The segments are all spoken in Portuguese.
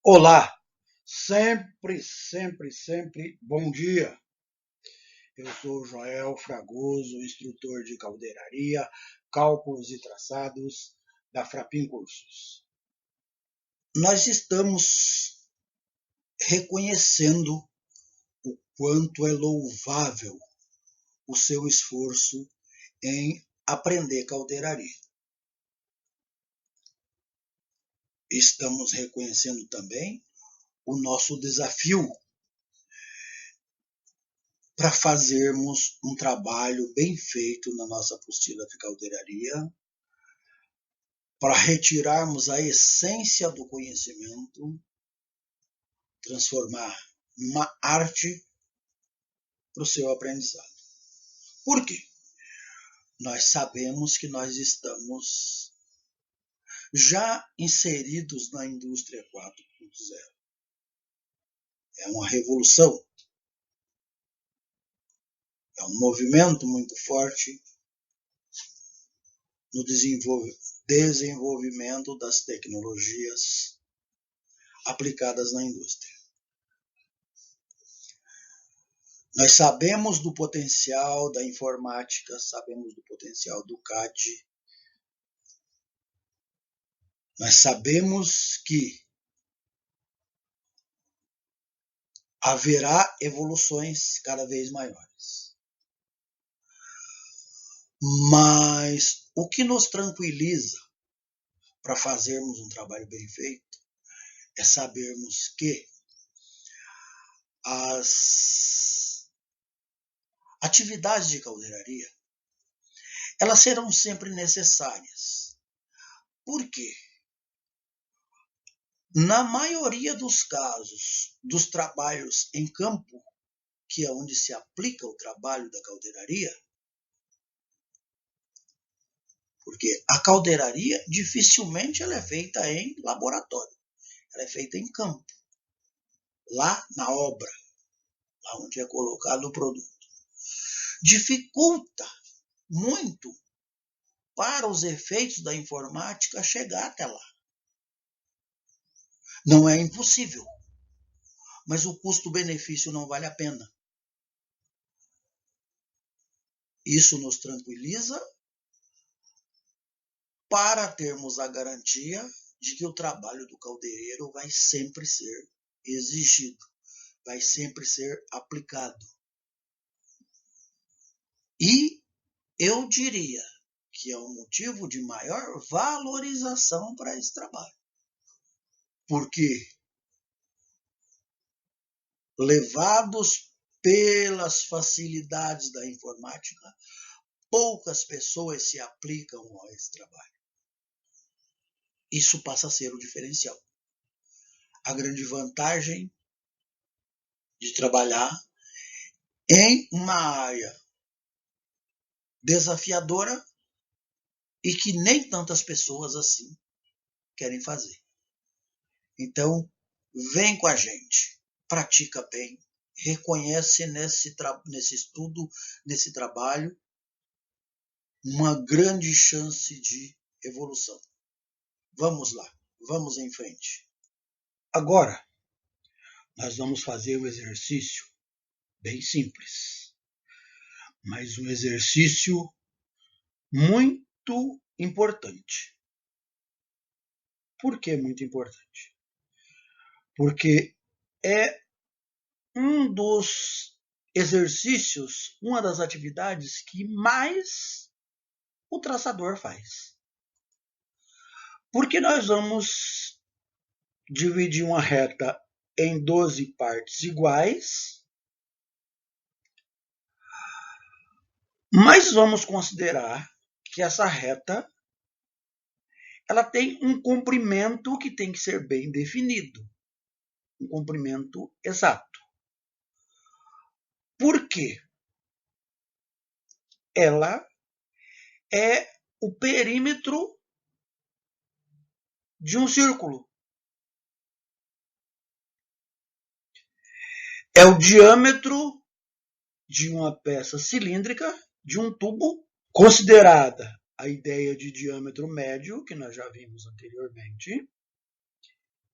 Olá, sempre bom dia. Eu sou Joel Fragoso, instrutor de caldeiraria, cálculos e traçados da Frapim Cursos. Nós estamos reconhecendo o quanto é louvável o seu esforço em aprender caldeiraria. Estamos reconhecendo também o nosso desafio para fazermos um trabalho bem feito na nossa apostila de caldeiraria, para retirarmos a essência do conhecimento, transformar numa arte para o seu aprendizado. Por quê? Nós sabemos que nós estamos já inseridos na indústria 4.0. É uma revolução, é um movimento muito forte no desenvolvimento das tecnologias aplicadas na indústria. Nós sabemos do potencial da informática, sabemos do potencial do CAD. Nós sabemos que haverá evoluções cada vez maiores. Mas o que nos tranquiliza para fazermos um trabalho bem feito é sabermos que as atividades de caldeiraria, elas serão sempre necessárias. Por quê? Na maioria dos casos, dos trabalhos em campo, que é onde se aplica o trabalho da caldeiraria, porque a caldeiraria dificilmente ela é feita em laboratório, ela é feita em campo, lá na obra, lá onde é colocado o produto. Dificulta muito para os efeitos da informática chegar até lá. Não é impossível, mas o custo-benefício não vale a pena. Isso nos tranquiliza para termos a garantia de que o trabalho do caldeireiro vai sempre ser exigido, vai sempre ser aplicado. E eu diria que é um motivo de maior valorização para esse trabalho. Porque, levados pelas facilidades da informática, poucas pessoas se aplicam a esse trabalho. Isso passa a ser o diferencial. A grande vantagem de trabalhar em uma área desafiadora e que nem tantas pessoas assim querem fazer. Então, vem com a gente, pratica bem, reconhece nesse estudo, nesse trabalho, uma grande chance de evolução. Vamos lá, vamos em frente. Agora, nós vamos fazer um exercício bem simples, mas um exercício muito importante. Por que muito importante? Porque é um dos exercícios, uma das atividades que mais o traçador faz. Porque nós vamos dividir uma reta em 12 partes iguais, mas vamos considerar que essa reta ela tem um comprimento que tem que ser bem definido, um comprimento exato. Por quê? Ela é o perímetro de um círculo. É o diâmetro de uma peça cilíndrica, de um tubo, Considerada a ideia de diâmetro médio, que nós já vimos anteriormente,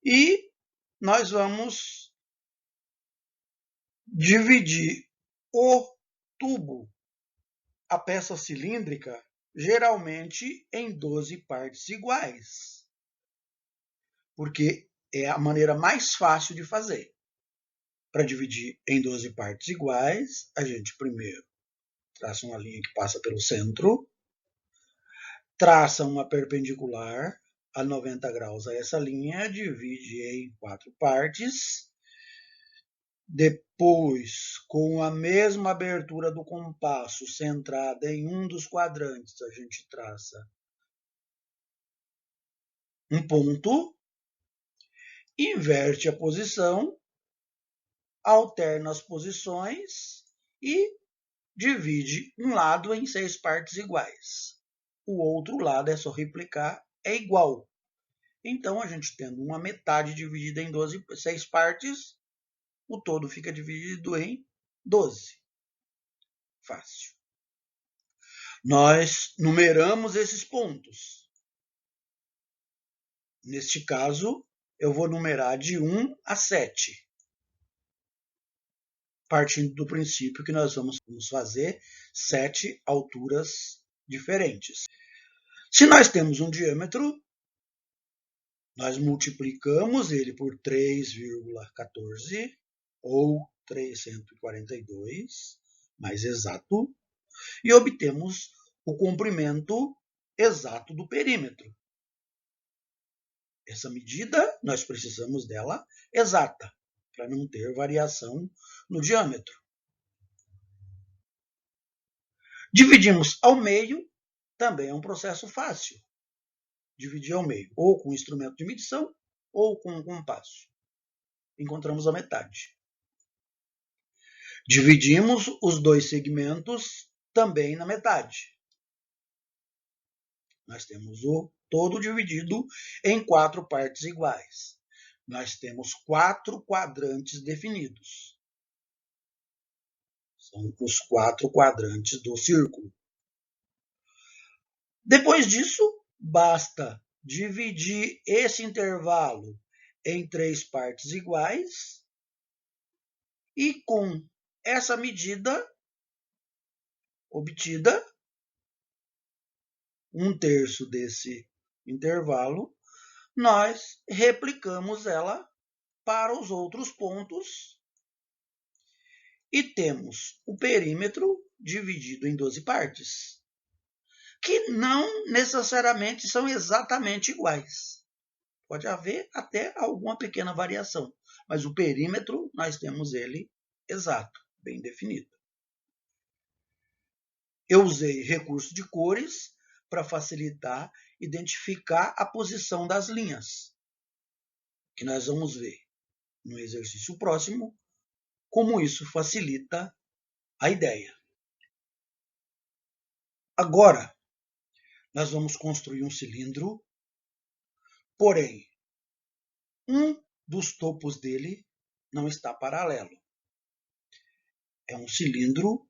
e nós vamos dividir o tubo, a peça cilíndrica, geralmente em 12 partes iguais, porque é a maneira mais fácil de fazer. Para dividir em 12 partes iguais, a gente primeiro traça uma linha que passa pelo centro, traça uma perpendicular a 90 graus a essa linha, divide em 4 partes. Depois, com a mesma abertura do compasso centrada em um dos quadrantes, a gente traça um ponto, inverte a posição, alterna as posições e divide um lado em 6 partes iguais. O outro lado é só replicar, é igual. Então, a gente tendo uma metade dividida em 6 partes, o todo fica dividido em 12. Fácil. Nós numeramos esses pontos. Neste caso, eu vou numerar de 1 a 7, partindo do princípio que nós vamos fazer 7 alturas diferentes. Se nós temos um diâmetro, nós multiplicamos ele por 3,14 ou 342, mais exato, e obtemos o comprimento exato do perímetro. Essa medida, nós precisamos dela exata, para não ter variação no diâmetro. Dividimos ao meio, também é um processo fácil. Dividir ao meio, ou com instrumento de medição, ou com um compasso. Encontramos a metade. Dividimos os dois segmentos também na metade. Nós temos o todo dividido em 4 partes iguais. Nós temos 4 quadrantes definidos. São os 4 quadrantes do círculo. Depois disso, basta dividir esse intervalo em 3 partes iguais e com essa medida obtida, 1/3 desse intervalo, nós replicamos ela para os outros pontos e temos o perímetro dividido em 12 partes, que não necessariamente são exatamente iguais. Pode haver até alguma pequena variação, mas o perímetro nós temos ele exato, bem definido. Eu usei recurso de cores para facilitar identificar a posição das linhas, que nós vamos ver no exercício próximo como isso facilita a ideia. Agora, nós vamos construir um cilindro, porém, um dos topos dele não está paralelo. É um cilindro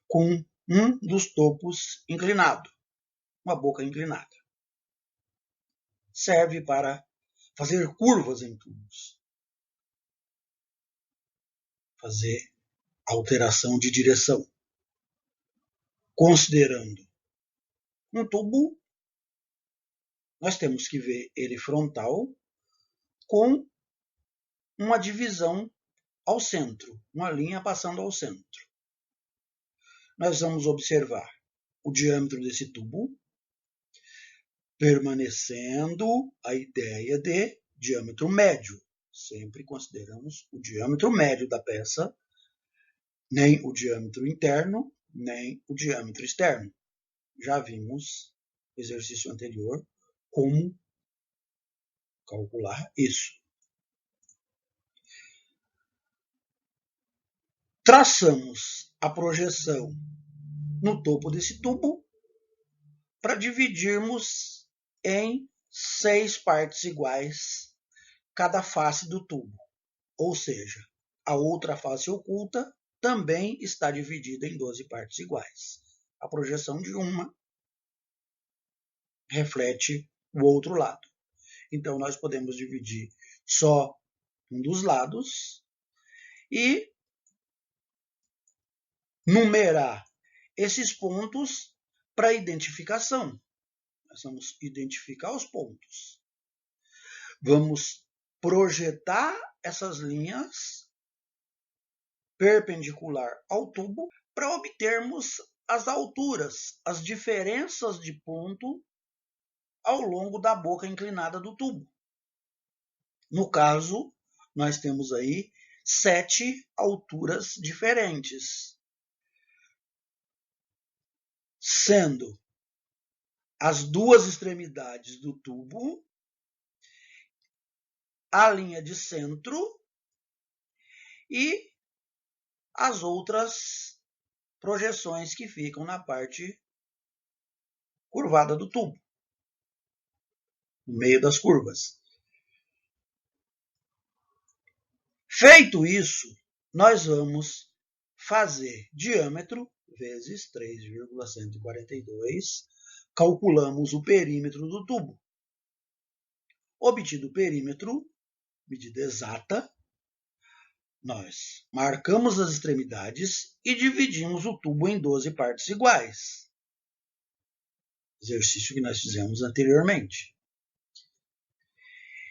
com um dos topos inclinado, uma boca inclinada. Serve para fazer curvas em tubos, fazer alteração de direção. Considerando um tubo, nós temos que ver ele frontal com uma divisão ao centro, uma linha passando ao centro. Nós vamos observar o diâmetro desse tubo, permanecendo a ideia de diâmetro médio. Sempre consideramos o diâmetro médio da peça, nem o diâmetro interno, nem o diâmetro externo. Já vimos no exercício anterior como calcular isso. Traçamos a projeção no topo desse tubo para dividirmos em 6 partes iguais cada face do tubo. Ou seja, a outra face oculta também está dividida em 12 partes iguais. a projeção de uma reflete o outro lado. Então, nós podemos dividir só um dos lados e numerar esses pontos para identificação. Nós vamos identificar os pontos. Vamos projetar essas linhas perpendicular ao tubo para obtermos as alturas, as diferenças de ponto ao longo da boca inclinada do tubo. No caso, nós temos aí 7 alturas diferentes, sendo as duas extremidades do tubo, a linha de centro e as outras projeções que ficam na parte curvada do tubo, no meio das curvas. Feito isso, nós vamos fazer diâmetro vezes 3,142, calculamos o perímetro do tubo. Obtido o perímetro, medida exata, nós marcamos as extremidades e dividimos o tubo em 12 partes iguais. Exercício que nós fizemos anteriormente.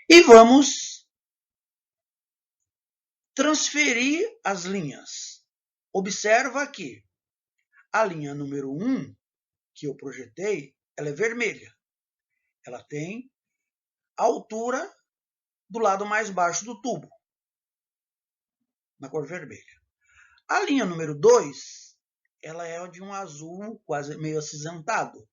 E vamos transferir as linhas. Observa que a linha número 1 que eu projetei, ela é vermelha. Ela tem a altura do lado mais baixo do tubo, na cor vermelha. A linha número 2, ela é de um azul quase meio acinzentado.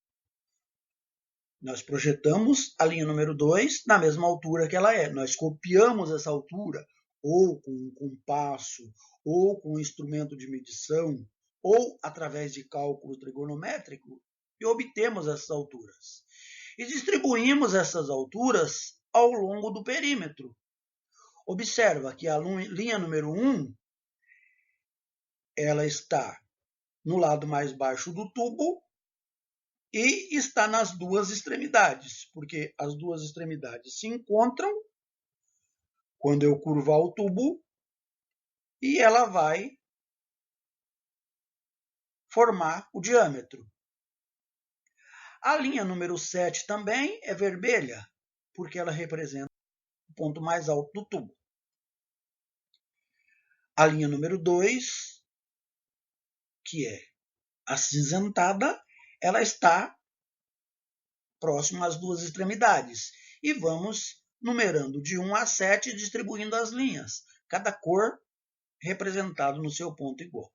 Nós projetamos a linha número 2 na mesma altura que ela é. Nós copiamos essa altura ou com um compasso, ou com um instrumento de medição, ou através de cálculo trigonométrico, e obtemos essas alturas. E distribuímos essas alturas ao longo do perímetro. Observa que a linha número 1, ela está no lado mais baixo do tubo e está nas duas extremidades, porque as duas extremidades se encontram quando eu curvar o tubo e ela vai formar o diâmetro. A linha número 7 também é vermelha, porque ela representa o ponto mais alto do tubo. A linha número 2, que é acinzentada, ela está próxima às duas extremidades. E vamos numerando de 1 a 7, distribuindo as linhas, cada cor representado no seu ponto igual.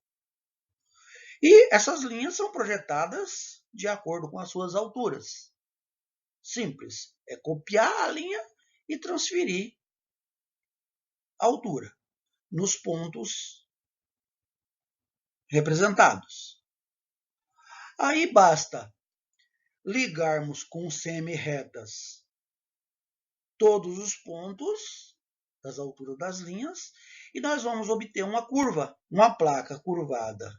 E essas linhas são projetadas de acordo com as suas alturas. Simples, é copiar a linha e transferir a altura nos pontos representados. Aí basta ligarmos com semi-retas todos os pontos das alturas das linhas e nós vamos obter uma curva, uma placa curvada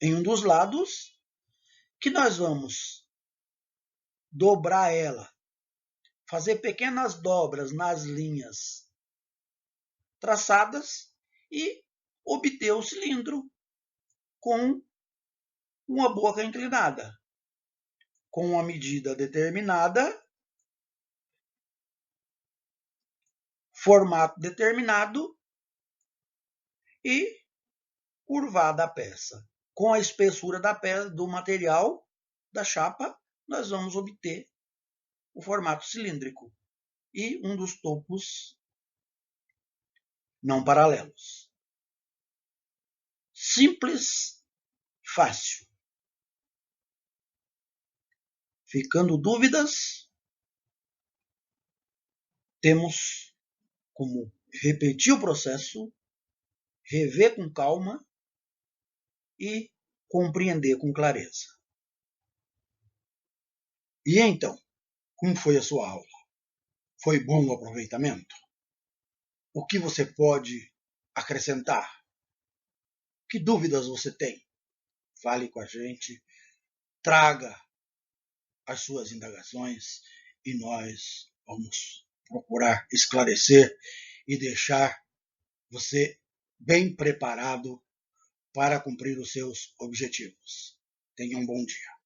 em um dos lados, que nós vamos dobrar ela, fazer pequenas dobras nas linhas traçadas e obter o cilindro com uma boca inclinada, com uma medida determinada, formato determinado e curvada a peça. Com a espessura da peça, do material da chapa, nós vamos obter o formato cilíndrico e um dos topos não paralelos. Simples, fácil. Ficando dúvidas, temos como repetir o processo, rever com calma e compreender com clareza. E então, como foi a sua aula? Foi bom o aproveitamento? O que você pode acrescentar? Que dúvidas você tem? Fale com a gente traga as suas indagações e nós vamos procurar esclarecer e deixar você bem preparado para cumprir os seus objetivos. Tenha um bom dia.